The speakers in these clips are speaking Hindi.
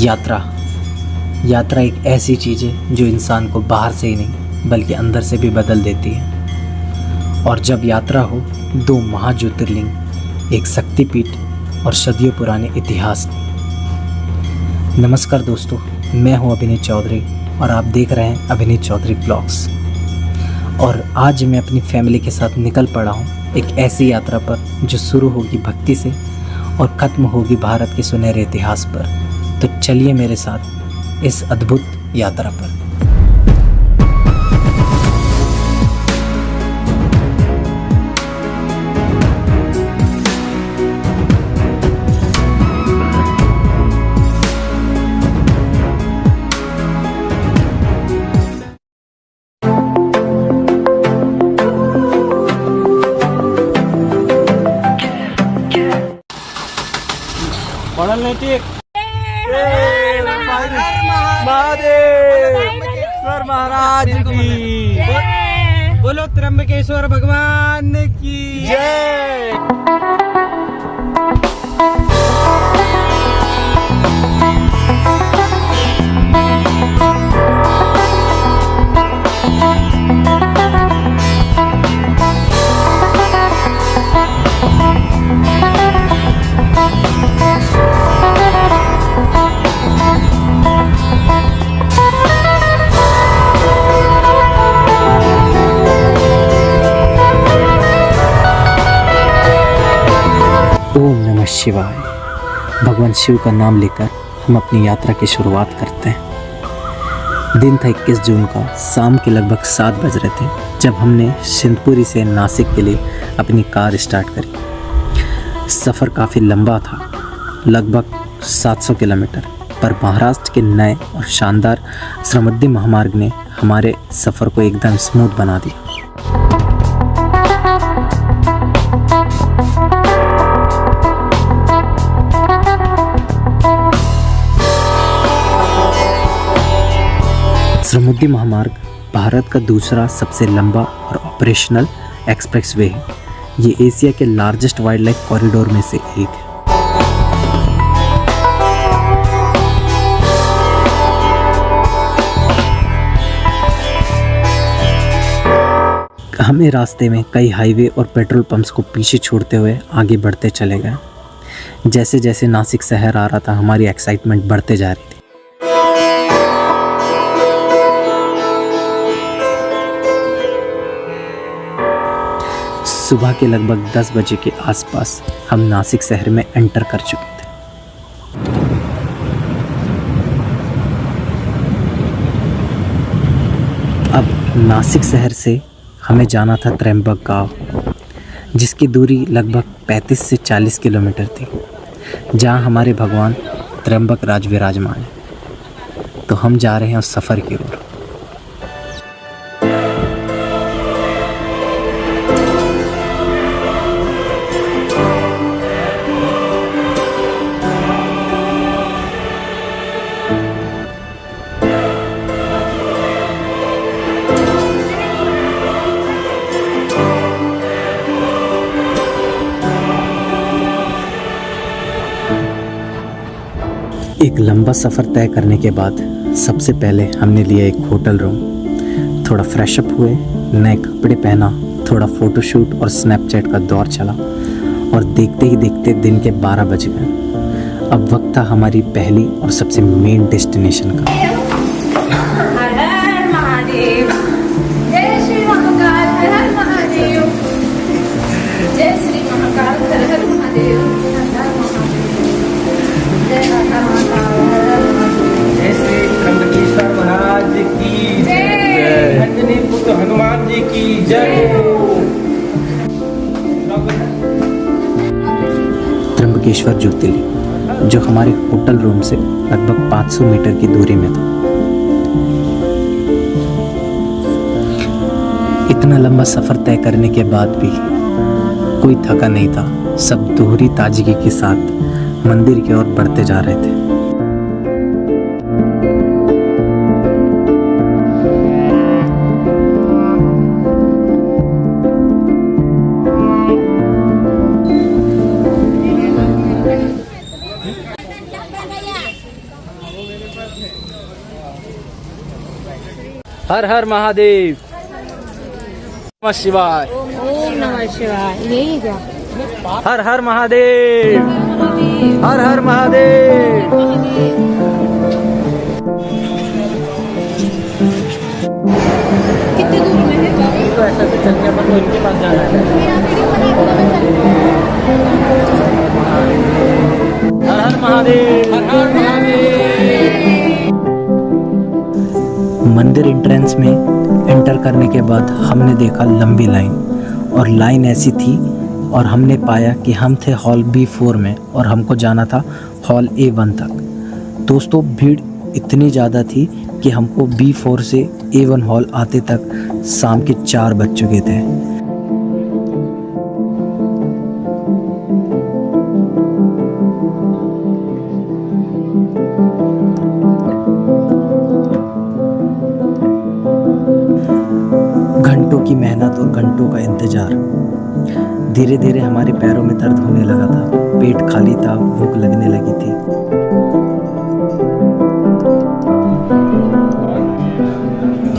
यात्रा यात्रा एक ऐसी चीज़ है जो इंसान को बाहर से ही नहीं बल्कि अंदर से भी बदल देती है। और जब यात्रा हो, दो महाज्योतिर्लिंग, एक शक्तिपीठ और सदियों पुराने इतिहास। नमस्कार दोस्तों, मैं हूं अभिनीत चौधरी और आप देख रहे हैं अभिनीत चौधरी व्लॉग्स। और आज मैं अपनी फैमिली के साथ निकल पड़ा हूं एक ऐसी यात्रा पर जो शुरू होगी भक्ति से और ख़त्म होगी भारत के सुनहरे इतिहास पर। तो चलिए मेरे साथ इस अद्भुत यात्रा पर। महादेव महाराज की बोलो, त्र्यंबकेश्वर भगवान की जय। ओम नमः शिवाय। भगवान शिव का नाम लेकर हम अपनी यात्रा की शुरुआत करते हैं। दिन था 21 जून का, शाम के लगभग 7 बज रहे थे जब हमने सिंधपुरी से नासिक के लिए अपनी कार स्टार्ट करी। सफ़र काफ़ी लंबा था, लगभग 700 किलोमीटर, पर महाराष्ट्र के नए और शानदार समृद्धि महामार्ग ने हमारे सफ़र को एकदम स्मूथ बना दिया। समृद्धि महामार्ग भारत का दूसरा सबसे लंबा और ऑपरेशनल एक्सप्रेसवे है। ये एशिया के लार्जेस्ट वाइल्ड लाइफ कॉरिडोर में से एक है। हमें रास्ते में कई हाईवे और पेट्रोल पंप्स को पीछे छोड़ते हुए आगे बढ़ते चले गए। जैसे जैसे नासिक शहर आ रहा था, हमारी एक्साइटमेंट बढ़ते जा रही थी। सुबह के लगभग 10 बजे के आसपास हम नासिक शहर में एंटर कर चुके थे। अब नासिक शहर से हमें जाना था त्र्यंबक गांव, जिसकी दूरी लगभग 35 से 40 किलोमीटर थी, जहां हमारे भगवान त्र्यंबक राज विराजमान है। तो हम जा रहे हैं उस सफ़र की ओर। एक लंबा सफ़र तय करने के बाद सबसे पहले हमने लिया एक होटल रूम, थोड़ा फ्रेशअप हुए, नए कपड़े पहना, थोड़ा फ़ोटोशूट और स्नैपचैट का दौर चला और देखते ही देखते दिन के 12 बज गए। अब वक्त था हमारी पहली और सबसे मेन डेस्टिनेशन का। हर हर महादेव, जय श्री महाकाल, हर हर महादेव, जय श्री महाकाल, हर हर महादेव, जय माता महाकाल, हर हर महादेव, जय श्री त्र्यंबकेश्वर महाराज की जय, अंजनी पुत्र हनुमान जी की जय। त्र्यंबकेश्वर ज्योतिर्लिंग, जो हमारे होटल रूम से लगभग 500 मीटर की दूरी में था। इतना लंबा सफ़र तय करने के बाद भी कोई थका नहीं था। सब दोहरी ताजगी के साथ मंदिर की ओर बढ़ते जा रहे थे। हर हर महादेव। नमः शिवाय। ओम नमः शिवाय। यही क्या? हर हर महादेव। हर हर महादेव। कितने दूर में है? तो ऐसा से चल के अपन को इनके पास जाना है। मेरा वीडियो बना के मैं चल। हर हर महादेव। हर हर महादेव। मंदिर एंट्रेंस में एंटर करने के बाद हमने देखा लंबी लाइन, और लाइन ऐसी थी और हमने पाया कि हम थे हॉल B4 में और हमको जाना था हॉल A1 तक। दोस्तों भीड़ इतनी ज़्यादा थी कि हमको B4 से A1 हॉल आते तक शाम के 4 बज चुके थे। घंटों की मेहनत और घंटों का इंतजार। धीरे धीरे हमारे पैरों में दर्द होने लगा था, पेट खाली था, भूख लगने लगी थी।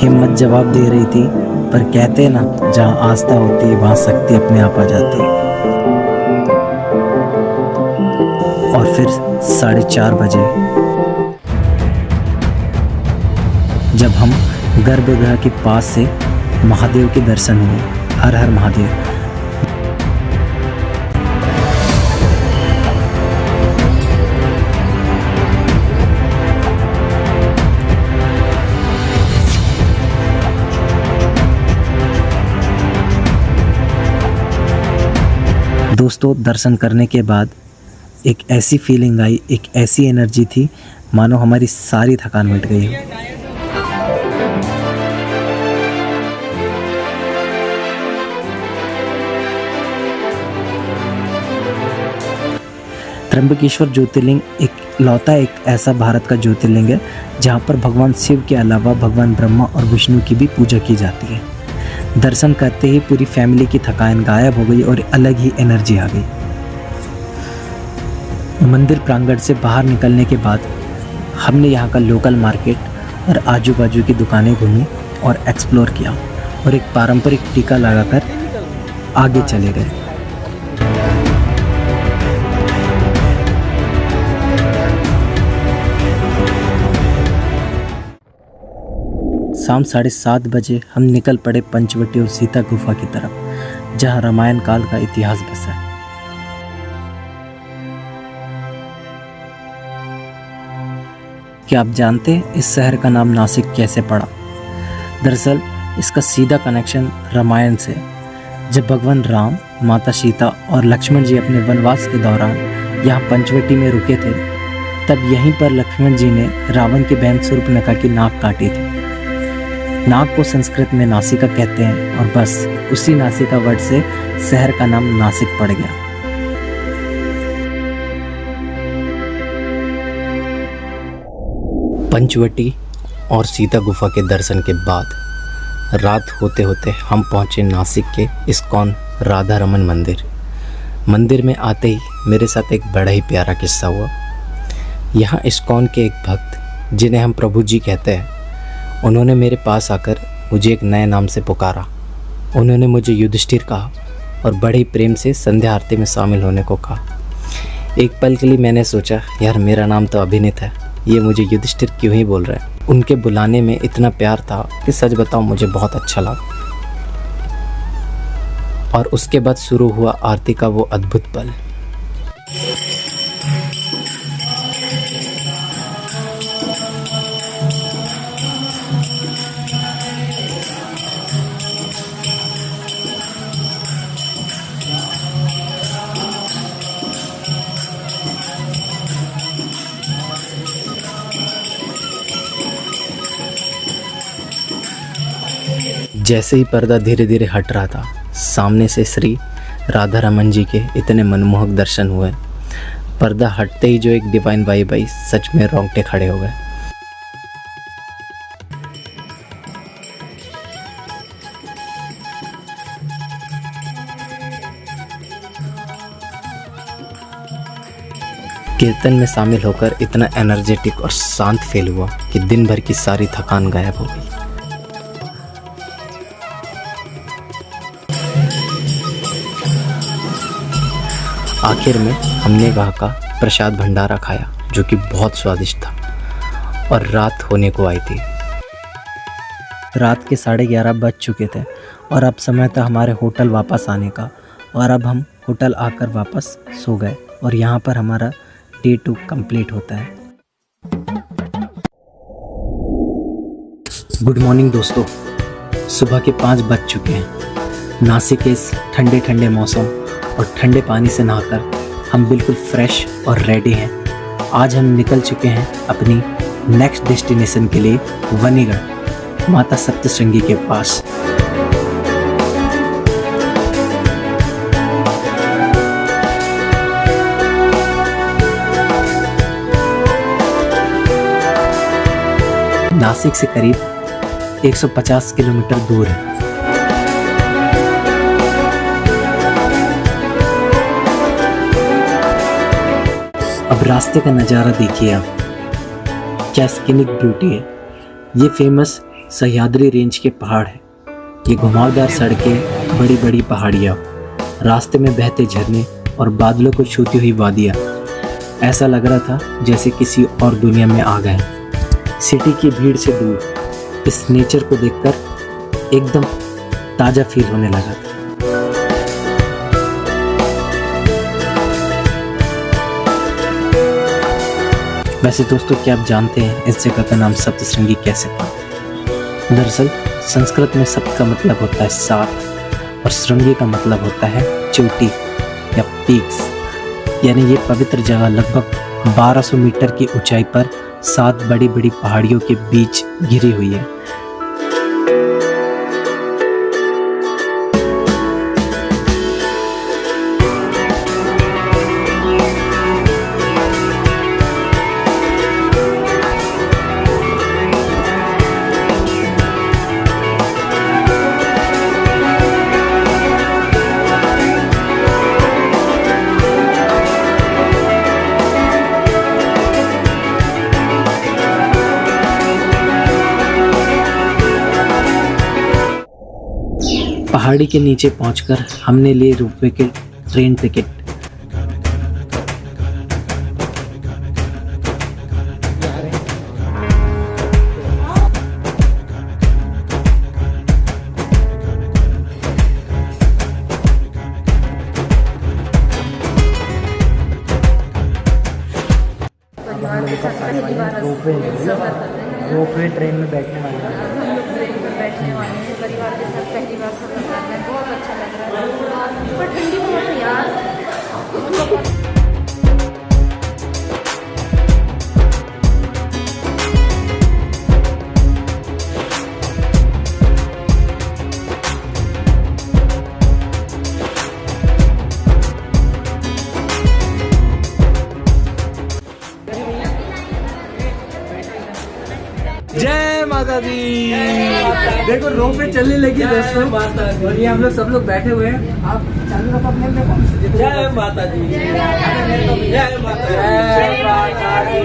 हिम्मत जवाब दे रही थी, पर कहते ना, जहाँ आस्था होती है वहाँ शक्ति अपने आप आ जाती है। और फिर 4:30 बजे जब हम गर्भगृह के पास से महादेव के दर्शन हुए। हर हर महादेव। दोस्तों दर्शन करने के बाद एक ऐसी फीलिंग आई, एक ऐसी एनर्जी थी मानो हमारी सारी थकान मिट गई हो। त्र्यंबकेश्वर ज्योतिर्लिंग एक ऐसा भारत का ज्योतिर्लिंग है जहाँ पर भगवान शिव के अलावा भगवान ब्रह्मा और विष्णु की भी पूजा की जाती है। दर्शन करते ही पूरी फैमिली की थकान गायब हो गई और अलग ही एनर्जी आ गई। मंदिर प्रांगण से बाहर निकलने के बाद हमने यहाँ का लोकल मार्केट और आजू बाजू की दुकानें घूमी और एक्सप्लोर किया और एक पारंपरिक टीका लगाकर आगे चले गए। शाम 7:30 बजे हम निकल पड़े पंचवटी और सीता गुफा की तरफ, जहां रामायण काल का इतिहास बसा है। क्या आप जानते हैं इस शहर का नाम नासिक कैसे पड़ा? दरअसल इसका सीधा कनेक्शन रामायण से। जब भगवान राम, माता सीता और लक्ष्मण जी अपने वनवास के दौरान यहाँ पंचवटी में रुके थे, तब यहीं पर लक्ष्मण जी ने रावण की बहन शूर्पणखा की नाक काटी थी। नाक को संस्कृत में नासिका कहते हैं और बस उसी नासिका वर्ड से शहर का नाम नासिक पड़ गया। पंचवटी और सीता गुफा के दर्शन के बाद रात होते होते हम पहुंचे नासिक के इस्कॉन राधा रमन मंदिर। मंदिर में आते ही मेरे साथ एक बड़ा ही प्यारा किस्सा हुआ। यहाँ इस्कॉन के एक भक्त, जिन्हें हम प्रभु जी कहते हैं, उन्होंने मेरे पास आकर मुझे एक नए नाम से पुकारा। उन्होंने मुझे युधिष्ठिर कहा और बड़े ही प्रेम से संध्या आरती में शामिल होने को कहा। एक पल के लिए मैंने सोचा, यार मेरा नाम तो अभिनीत है, ये मुझे युधिष्ठिर क्यों ही बोल रहे हैं। उनके बुलाने में इतना प्यार था कि सच बताऊं मुझे बहुत अच्छा लगा। और उसके बाद शुरू हुआ आरती का वो अद्भुत पल। जैसे ही पर्दा धीरे धीरे हट रहा था, सामने से श्री राधा रमन जी के इतने मनमोहक दर्शन हुए। पर्दा हटते ही जो एक डिवाइन वाइब आई, सच में रोंगटे खड़े हो गए। कीर्तन में शामिल होकर इतना एनर्जेटिक और शांत फील हुआ कि दिन भर की सारी थकान गायब हो गई। आखिर में हमने वहाँ का प्रसाद भंडारा खाया जो कि बहुत स्वादिष्ट था और रात होने को आई थी। रात के 11:30 बज चुके थे और अब समय था हमारे होटल वापस आने का। और अब हम होटल आकर वापस सो गए और यहाँ पर हमारा डे 2 कंप्लीट होता है। गुड मॉर्निंग दोस्तों, सुबह के 5 बज चुके हैं। नासिक के इस ठंडे ठंडे मौसम और ठंडे पानी से नहाकर हम बिल्कुल फ्रेश और रेडी हैं। आज हम निकल चुके हैं अपनी नेक्स्ट डेस्टिनेशन के लिए, वनीगढ़ माता सप्तशृंगी के पास। नासिक से करीब 150 किलोमीटर दूर है। अब रास्ते का नज़ारा देखिए आप, क्या स्किनिक ब्यूटी है। ये फेमस सह्याद्री रेंज के पहाड़ है। ये घुमावदार सड़कें, बड़ी बड़ी पहाड़ियाँ, रास्ते में बहते झरने और बादलों को छूती हुई वादियाँ। ऐसा लग रहा था जैसे किसी और दुनिया में आ गए। सिटी की भीड़ से दूर इस नेचर को देखकर एकदम ताज़ा फील होने लगा था। वैसे दोस्तों, क्या आप जानते हैं इस जगह का नाम सप्तशृंगी कैसे पड़ा? दरअसल संस्कृत में सप्त का मतलब होता है 7 और श्रृंगी का मतलब होता है चोटी या पीक्स। यानी ये पवित्र जगह लगभग 1200 मीटर की ऊंचाई पर 7 बड़ी बड़ी पहाड़ियों के बीच घिरी हुई है। पहाड़ी के नीचे पहुंचकर हमने लिए रोपवे के ट्रेन टिकट। परिवार के साथ पहली बार रोपवे ट्रेन में बैठने वाले हैं। हम लोग ट्रेन पर बैठने वाले हैं, परिवार के साथ पहली बार सफर कर रहे हैं। बहुत अच्छा लग रहा है, पर ठंडी बहुत है यार। जय माता दी। देखो रोपवे चलने लगी दोस्तों, और ये हम लोग सब लोग बैठे हुए हैं। आप चालू रखो अपने में कौन सी? जय माता दी, जय माता दी, जय माता दी,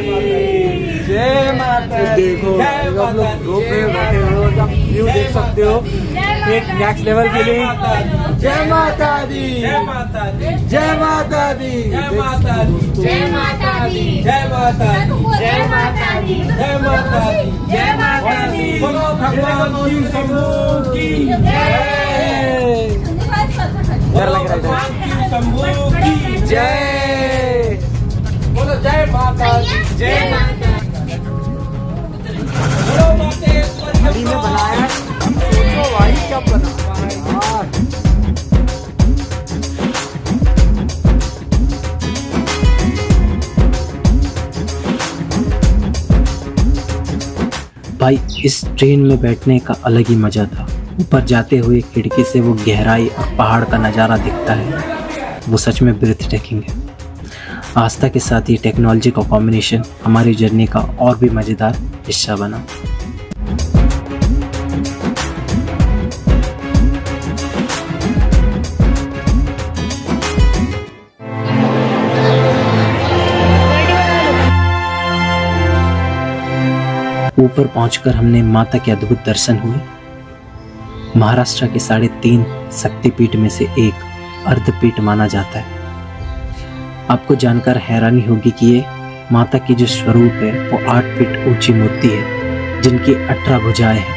जय माता। देखो हम लोग रोपवे में बैठे हुए हो, आप व्यू देख सकते हो एक नेक्स्ट लेवल के लिए। जय माता दी, जय माता दी, जय माता दी, जय माता दी, जय माता दी, जय माता दी, जय माता दी, जय माता दी, जय माता दी। बोलो भगवान शिव शंभू की जय। बोलो भगवान शिव शंभू की जय। बोलो जय माता दी, जय माता दी। बोलो मातेश्वरी ने बनाया, सोचो भाई क्या बना है यार। भाई इस ट्रेन में बैठने का अलग ही मज़ा था। ऊपर जाते हुए खिड़की से वो गहराई और पहाड़ का नज़ारा दिखता है, वो सच में ब्रेथ टेकिंग है। आस्था के साथ ही टेक्नोलॉजी का कॉम्बिनेशन हमारी जर्नी का और भी मज़ेदार हिस्सा बना। ऊपर पहुंचकर हमने माता के अद्भुत दर्शन हुए। महाराष्ट्र के 3.5 शक्तिपीठ में से एक अर्धपीठ माना जाता है। आपको जानकर हैरानी होगी कि ये माता की जो स्वरूप है वो 8 फीट ऊंची मूर्ति है, जिनकी 18 भुजाएं हैं।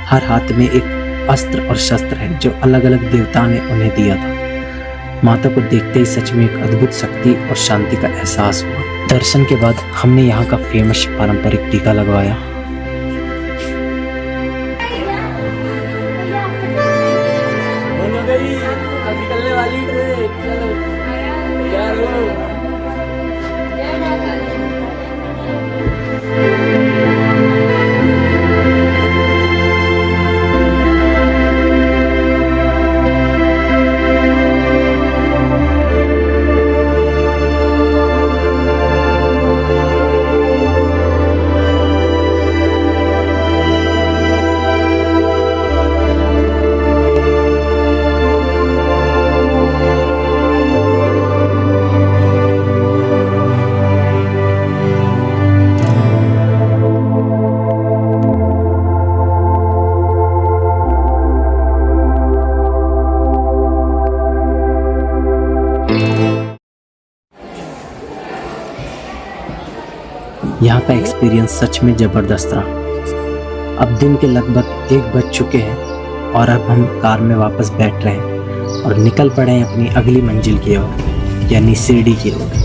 हर हाथ में एक अस्त्र और शस्त्र है जो अलग अलग देवता ने उन्हें दिया था। माता को देखते ही सच में एक अद्भुत शक्ति और शांति का एहसास हुआ। दर्शन के बाद हमने यहाँ का फेमस पारंपरिक टीका लगवाया। निकलने वाली ट्रेन, चलो तैयार हो। जय माता दी। यहाँ का एक्सपीरियंस सच में ज़बरदस्त रहा। अब दिन के लगभग 1 बज चुके हैं और अब हम कार में वापस बैठ रहे हैं और निकल पड़े हैं अपनी अगली मंजिल की ओर, यानी शिरडी की ओर।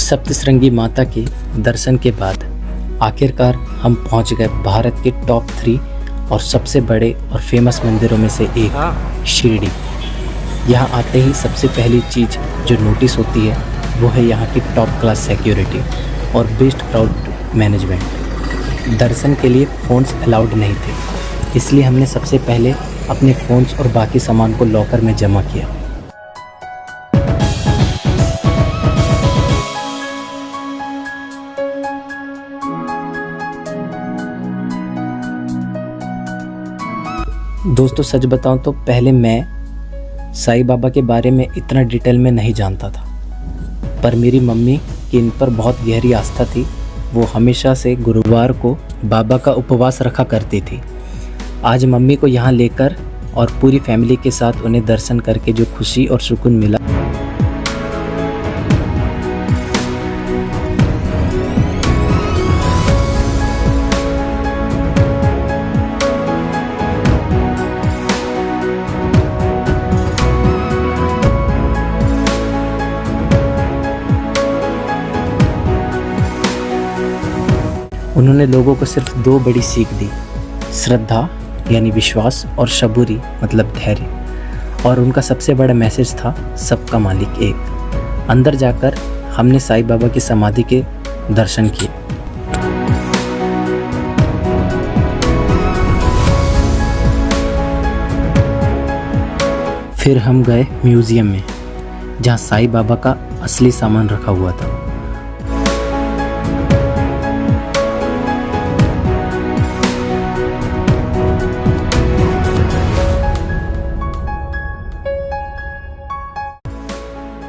सप्तश्रृंगी माता के दर्शन के बाद आखिरकार हम पहुंच गए भारत के टॉप 3 और सबसे बड़े और फेमस मंदिरों में से एक, शिरडी। यहाँ आते ही सबसे पहली चीज़ जो नोटिस होती है वो है यहाँ की टॉप क्लास सिक्योरिटी और बेस्ट क्राउड मैनेजमेंट। दर्शन के लिए फ़ोन्स अलाउड नहीं थे, इसलिए हमने सबसे पहले अपने फ़ोन्स और बाकी सामान को लॉकर में जमा किया। दोस्तों सच बताऊं तो पहले मैं साईं बाबा के बारे में इतना डिटेल में नहीं जानता था, पर मेरी मम्मी की इन पर बहुत गहरी आस्था थी। वो हमेशा से गुरुवार को बाबा का उपवास रखा करती थी। आज मम्मी को यहाँ लेकर और पूरी फैमिली के साथ उन्हें दर्शन करके जो खुशी और सुकून मिला, उन्होंने लोगों को सिर्फ 2 बड़ी सीख दी, श्रद्धा यानी विश्वास और सबूरी मतलब धैर्य। और उनका सबसे बड़ा मैसेज था सबका मालिक एक। अंदर जाकर हमने साईं बाबा की समाधि के दर्शन किए। फिर हम गए म्यूजियम में, जहाँ साईं बाबा का असली सामान रखा हुआ था।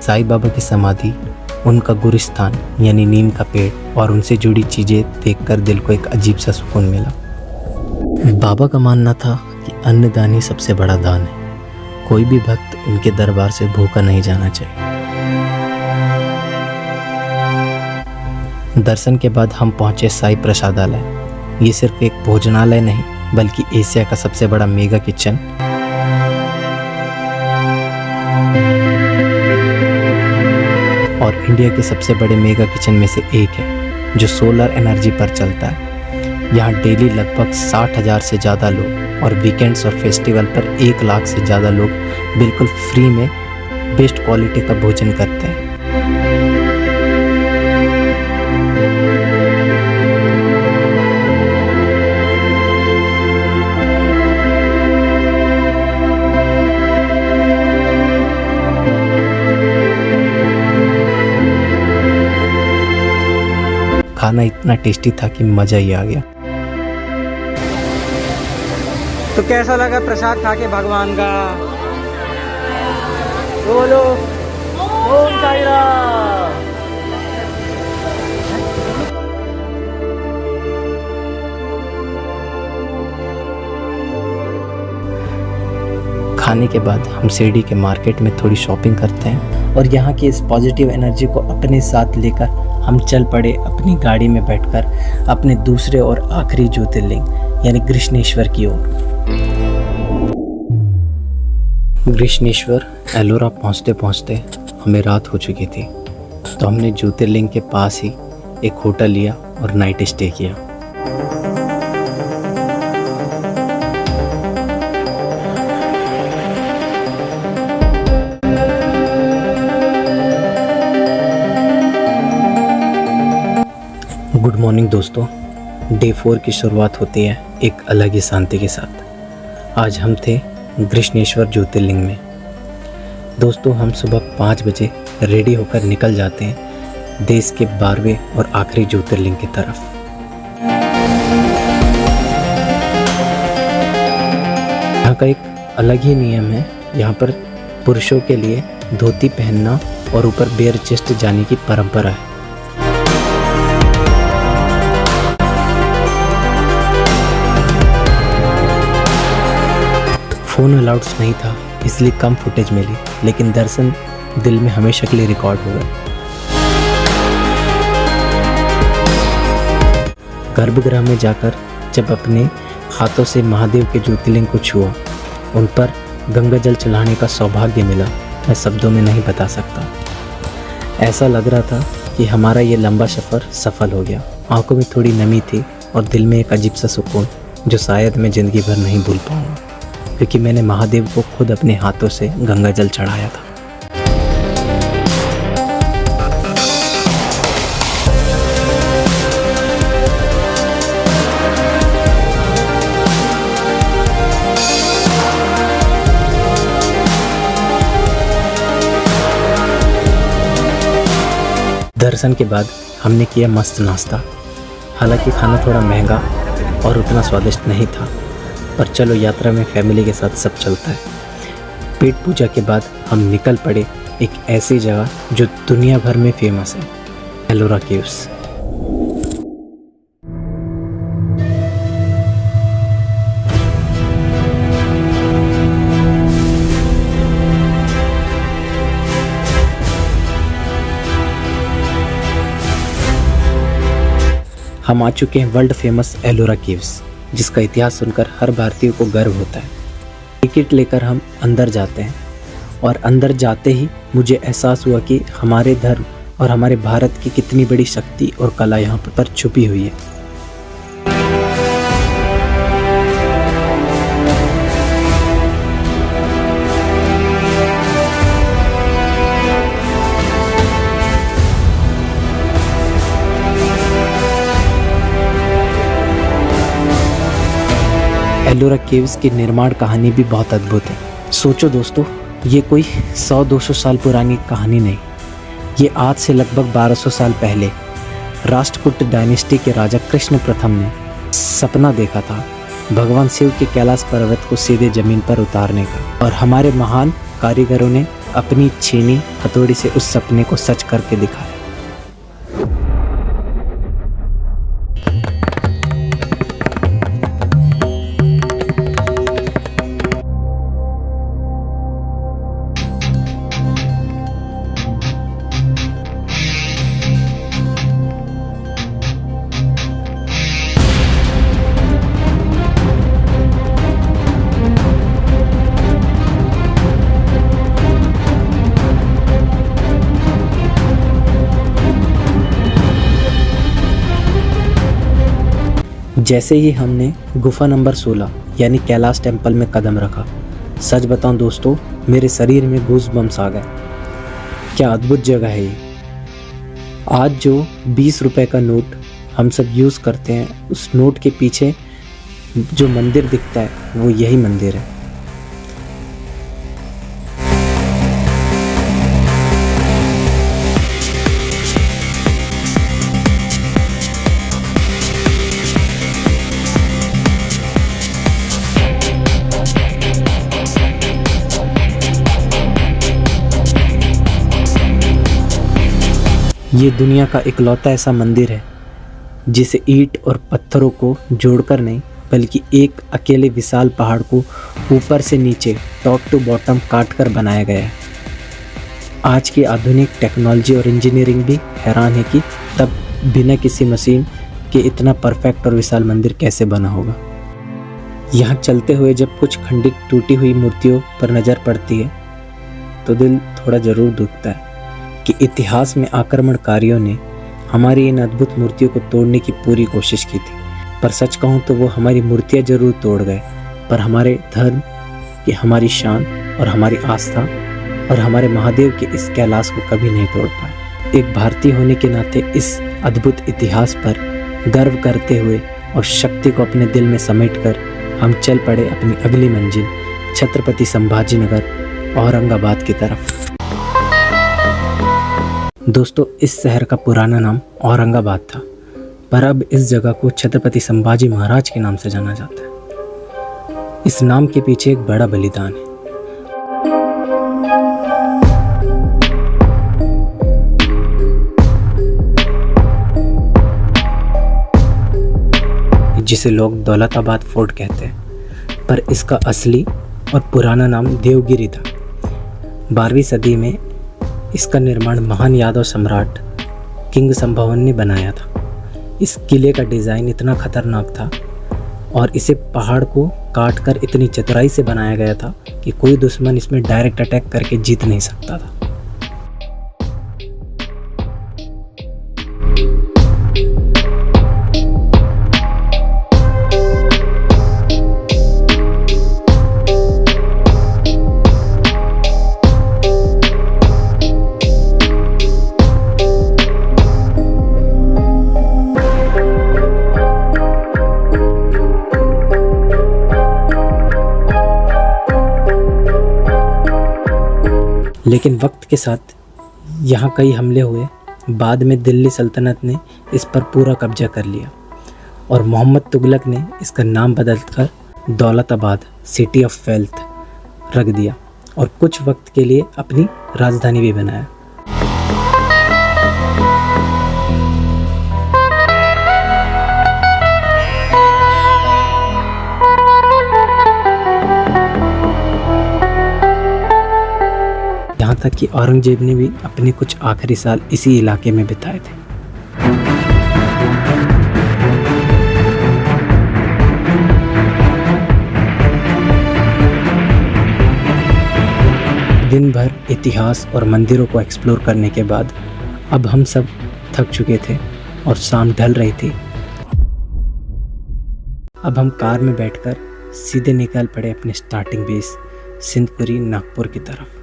साईं बाबा की समाधि, उनका गुरुस्थान यानी नीम का पेड़ और उनसे जुड़ी चीज़ें देखकर दिल को एक अजीब सा सुकून मिला। बाबा का मानना था कि अन्नदान ही सबसे बड़ा दान है। कोई भी भक्त उनके दरबार से भूखा नहीं जाना चाहिए। दर्शन के बाद हम पहुंचे साईं प्रसादालय। ये सिर्फ एक भोजनालय नहीं बल्कि एशिया का सबसे बड़ा मेगा किचन और इंडिया के सबसे बड़े मेगा किचन में से एक है, जो सोलर एनर्जी पर चलता है। यहाँ डेली लगभग 60,000 से ज़्यादा लोग और वीकेंड्स और फेस्टिवल पर 1 लाख से ज़्यादा लोग बिल्कुल फ्री में बेस्ट क्वालिटी का भोजन करते हैं। खाना इतना टेस्टी था कि मज़ा ही आ गया। तो कैसा लगा प्रसाद खा के भगवान का? बोलो ओम साई राम। खाने के बाद हम शिरडी के मार्केट में थोड़ी शॉपिंग करते हैं और यहाँ की इस पॉजिटिव एनर्जी को अपने साथ लेकर हम चल पड़े अपनी गाड़ी में बैठकर अपने दूसरे और आखिरी ज्योतिर्लिंग यानी गृष्णेश्वर की ओर। गृष्णेश्वर एलोरा पहुँचते पहुँचते हमें रात हो चुकी थी, तो हमने ज्योतिर्लिंग के पास ही एक होटल लिया और नाइट स्टे किया। गुड मॉर्निंग दोस्तों, डे 4 की शुरुआत होती है एक अलग ही शांति के साथ। आज हम थे गृष्णेश्वर ज्योतिर्लिंग में। दोस्तों, हम सुबह 5 बजे रेडी होकर निकल जाते हैं देश के 12वें और आखिरी ज्योतिर्लिंग की तरफ। यहाँ का एक अलग ही नियम है। यहाँ पर पुरुषों के लिए धोती पहनना और ऊपर बेयर चेस्ट जाने की परंपरा है। फ़ोन अलाउड्स नहीं था, इसलिए कम फुटेज मिली, लेकिन दर्शन दिल में हमेशा के लिए रिकॉर्ड हो गए। गर्भगृह में जाकर जब अपने हाथों से महादेव के ज्योतिर्लिंग को छुआ, उन पर गंगा जल चढ़ाने का सौभाग्य मिला, मैं शब्दों में नहीं बता सकता। ऐसा लग रहा था कि हमारा ये लंबा सफ़र सफल हो गया। आंखों में थोड़ी नमी थी और दिल में एक अजीब सा सुकून जो शायद मैं ज़िंदगी भर नहीं भूल पाऊँगा, क्योंकि मैंने महादेव को खुद अपने हाथों से गंगा जल चढ़ाया था। दर्शन के बाद हमने किया मस्त नाश्ता। हालांकि खाना थोड़ा महंगा और उतना स्वादिष्ट नहीं था, पर चलो, यात्रा में फैमिली के साथ सब चलता है। पेट पूजा के बाद हम निकल पड़े एक ऐसी जगह जो दुनिया भर में फेमस है, एलोरा केव्स। हम आ चुके हैं वर्ल्ड फेमस एलोरा केव्स, जिसका इतिहास सुनकर हर भारतीय को गर्व होता है। टिकट लेकर हम अंदर जाते हैं और अंदर जाते ही मुझे एहसास हुआ कि हमारे धर्म और हमारे भारत की कितनी बड़ी शक्ति और कला यहाँ पर छुपी हुई है। एलोरा केव्स की निर्माण कहानी भी बहुत अद्भुत है। सोचो दोस्तों, ये कोई 100-200 साल पुरानी कहानी नहीं, ये आज से लगभग 1200 साल पहले राष्ट्रकूट डायनेस्टी के राजा कृष्ण प्रथम ने सपना देखा था भगवान शिव के कैलाश पर्वत को सीधे जमीन पर उतारने का, और हमारे महान कारीगरों ने अपनी छीनी हथौड़ी से उस सपने को सच करके दिखाया। जैसे ही हमने गुफा नंबर 16 यानी कैलाश टेम्पल में कदम रखा, सच बताऊं दोस्तों, मेरे शरीर में गूज़बम्स आ गए। क्या अद्भुत जगह है ये। आज जो 20 रुपए का नोट हम सब यूज़ करते हैं, उस नोट के पीछे जो मंदिर दिखता है वो यही मंदिर है। ये दुनिया का इकलौता ऐसा मंदिर है जिसे ईंट और पत्थरों को जोड़कर नहीं, बल्कि एक अकेले विशाल पहाड़ को ऊपर से नीचे टॉप टू बॉटम काट कर बनाया गया है। आज की आधुनिक टेक्नोलॉजी और इंजीनियरिंग भी हैरान है कि तब बिना किसी मशीन के इतना परफेक्ट और विशाल मंदिर कैसे बना होगा। यहाँ चलते हुए जब कुछ खंडित टूटी हुई मूर्तियों पर नज़र पड़ती है तो दिल थोड़ा ज़रूर दुखता है कि इतिहास में आक्रमणकारियों ने हमारी इन अद्भुत मूर्तियों को तोड़ने की पूरी कोशिश की थी। पर सच कहूँ तो वो हमारी मूर्तियाँ जरूर तोड़ गए, पर हमारे धर्म की, हमारी शान और हमारी आस्था और हमारे महादेव के इस कैलाश को कभी नहीं तोड़ पाए। एक भारतीय होने के नाते इस अद्भुत इतिहास पर गर्व करते हुए और शक्ति को अपने दिल में समेटकर हम चल पड़े अपनी अगली मंजिल छत्रपति संभाजीनगर औरंगाबाद की तरफ। दोस्तों, इस शहर का पुराना नाम औरंगाबाद था, पर अब इस जगह को छत्रपति संभाजी महाराज के नाम से जाना जाता है। इस नाम के पीछे एक बड़ा बलिदान है। जिसे लोग दौलताबाद फोर्ट कहते हैं, पर इसका असली और पुराना नाम देवगिरी था। 12वीं सदी में इसका निर्माण महान यादव सम्राट किंग संभवन ने बनाया था। इस किले का डिज़ाइन इतना खतरनाक था और इसे पहाड़ को काटकर इतनी चतुराई से बनाया गया था कि कोई दुश्मन इसमें डायरेक्ट अटैक करके जीत नहीं सकता था। लेकिन वक्त के साथ यहाँ कई हमले हुए। बाद में दिल्ली सल्तनत ने इस पर पूरा कब्जा कर लिया और मोहम्मद तुगलक ने इसका नाम बदलकर दौलताबाद सिटी ऑफ वेल्थ रख दिया और कुछ वक्त के लिए अपनी राजधानी भी बनाया। यहाँ तक कि औरंगजेब ने भी अपने कुछ आखिरी साल इसी इलाके में बिताए थे। दिन भर इतिहास और मंदिरों को एक्सप्लोर करने के बाद अब हम सब थक चुके थे और शाम ढल रही थी। अब हम कार में बैठकर सीधे निकल पड़े अपने स्टार्टिंग बेस सिंधपुरी नागपुर की तरफ।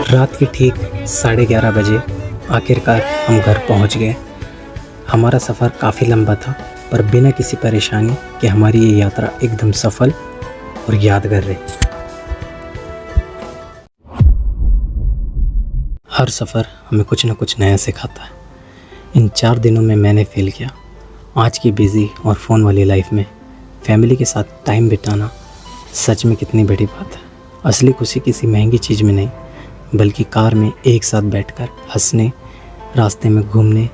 रात के ठीक 11:30 बजे आखिरकार हम घर पहुंच गए। हमारा सफ़र काफ़ी लंबा था, पर बिना किसी परेशानी कि हमारी ये यात्रा एकदम सफल और यादगार रही। हर सफ़र हमें कुछ न कुछ नया सिखाता है। इन 4 दिनों में मैंने फील किया, आज की बिज़ी और फ़ोन वाली लाइफ में फैमिली के साथ टाइम बिताना सच में कितनी बड़ी बात है। असली खुशी किसी महंगी चीज़ में नहीं, बल्कि कार में एक साथ बैठकर हंसने, रास्ते में घूमने,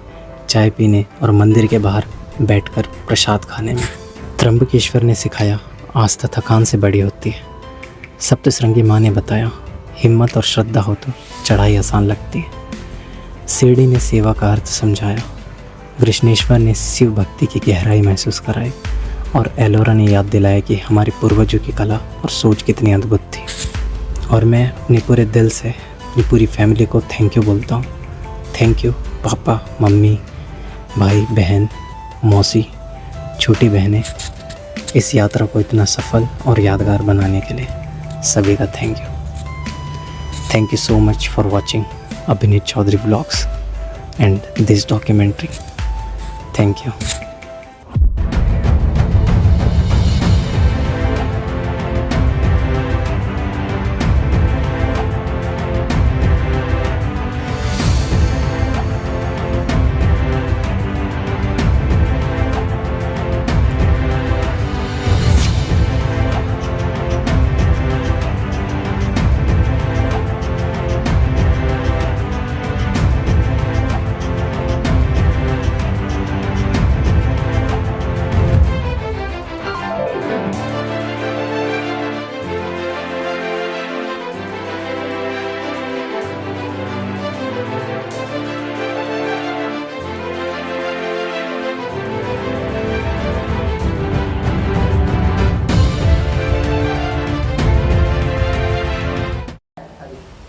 चाय पीने और मंदिर के बाहर बैठकर प्रसाद खाने में। त्र्यंबकेश्वर ने सिखाया, आस्था थकान से बड़ी होती है। सप्तशृंगी माँ ने बताया, हिम्मत और श्रद्धा हो तो चढ़ाई आसान लगती है। शिरडी ने सेवा का अर्थ समझाया। वृषणेश्वर ने शिव भक्ति की गहराई महसूस कराई और एलोरा ने याद दिलाया कि हमारे पूर्वजों की कला और सोच कितनी अद्भुत थी। और मैं अपने पूरे दिल से अपनी पूरी फैमिली को थैंक यू बोलता हूँ। थैंक यू पापा, मम्मी, भाई, बहन, मौसी, छोटी बहनें, इस यात्रा को इतना सफल और यादगार बनाने के लिए सभी का thank you. Thank you so much for watching Abhineet Chaudhary vlogs and this documentary. Thank you.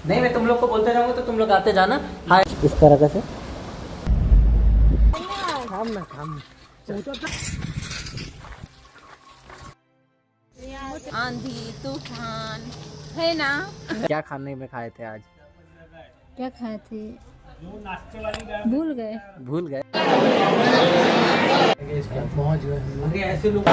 नहीं, मैं तुम लोग को बोलते रहूंगा तो तुम लोग आते जाना। हाय। इस तरह से आंधी तूफान है ना। क्या खाने में खाए थे आज? क्या खाए थे? भूल गए। भूल गए। पहुंच गए। ऐसे लोग